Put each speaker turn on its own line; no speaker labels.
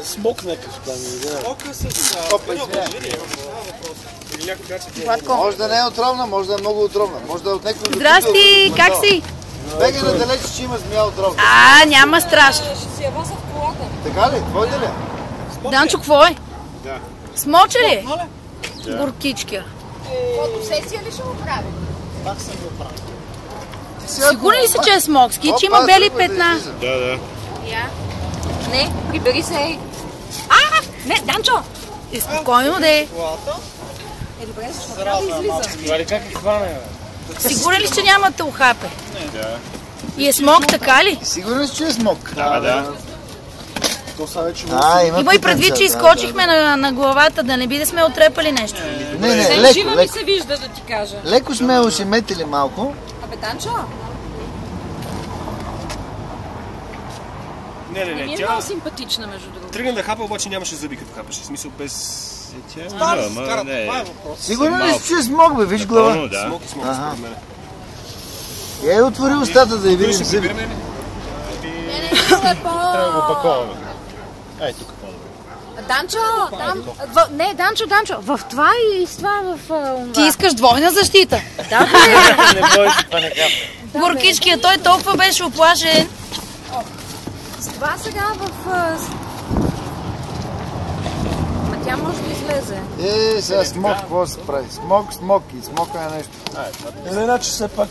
Смок някакъв там.
Смока с...
Може да не е отровна, може да е много отровна. Може да е от някой...
Здрасти, как си?
Бегай надалеч, че има змия отровна.
Няма страшно.
Ще си я воза в колата.
Така ли? Твойте ли?
Данчо, какво е?
Да.
Смоче ли? Горкички.
Фотосесия ли ще го прави?
Пак съм го правил.
Сигурен ли си, че е смокски, че има бели петна?
Да.
Не, прибери се. Не, Данчо!
И спокойно да е.
Добре, защо трябва да излиза?
Това ли как ги хване?
Сигурен ли си, че няма те ухапе?
Да.
И е смок, така ли?
Сигурен си, че е смок?
Да.
То са вече
Има и предвид, че изкочихме на главата, да не би да сме отрепали нещо.
Не, леко,
Жива ми
леко.
се вижда, да ти кажа.
Леко сме ушеметили малко.
Абе, Данчо,
Не,
ми е
тя
много симпатична, между другото.
тръгна да хапа, обаче нямаше зъби като хапеше. В смисъл без...
Това е въпрос.
Сигурен ли си, че е смок, бе? Виж глава.
Смок и според мен.
Я отвори устата да я видим зъби.
Не, това е по...
Трябва да го опаковаме. Ей, тук по-добре.
Данчо, там... Не, Данчо, в това и с това в...
Ти искаш двойна защита.
Да, бе.
Не бой се, това не хапа.
Горкичкия, той толкова беше оплашен.
С това сега в... Ма тя може да излезе.
Сега смок, какво се прави? Смок и смока е нещо.
Иначе все пак